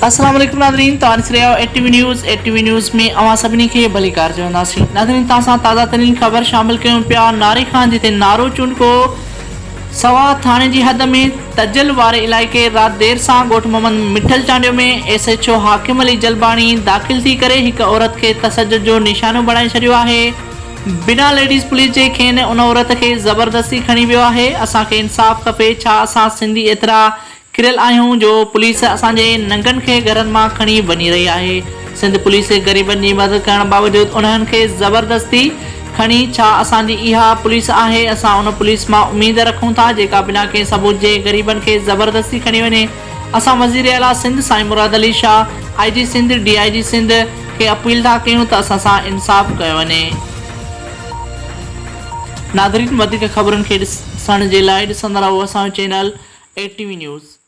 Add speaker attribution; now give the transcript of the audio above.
Speaker 1: अस्सलाम वालेकुम नाज़रीन, एटीवी न्यूज़ में अवां सभिनी खे भलीकार चवंदासीं। नाज़रीन, तव्हां ताज़ा तरीन ख़बर शामिल कयूं पिया। नारे खान जिते नारो चुनको सवा थाने जी हद में तजल वारे इलाइक़े रात देर सां ॻोठ मोहम्मद मिठल चांडियो में SHO हाकिम अली जलबाणी दाख़िल थी करे हिक औरत खे तशद्दुद जो निशानो बणाए छॾियो आहे। बिना लेडीज़ पुलिस जे खेनि उन औरत खे ज़बरदस्ती खणी वियो आहे। असांखे इंसाफ़ खपे। छा असां सिंधी एतिरा किरियल आहियूं जो पुलिस असांजे नंगनि खे घरनि मां खणी वञी रही आहे। सिंध पुलिस ग़रीबनि जी मदद करण बावजूदि उन्हनि खे ज़बरदस्ती खणी छा असांजी इहा पुलिस आहे? असां उन पुलिस मां उम्मीद रखूं था जेका बिना कंहिं सबूत जे ग़रीबनि खे ज़बरदस्ती खणी वञे। असां वज़ीर आला सिंध साईं मुराद अली शाह IG सिंध DIG सिंध खे अपील था कयूं त असां सां इंसाफ़ कयो वञे। नाज़रीन, वधीक ख़बरुनि खे ॾिसण जे लाइ ॾिसंदा रहो असांजो चैनल ATV न्यूज़।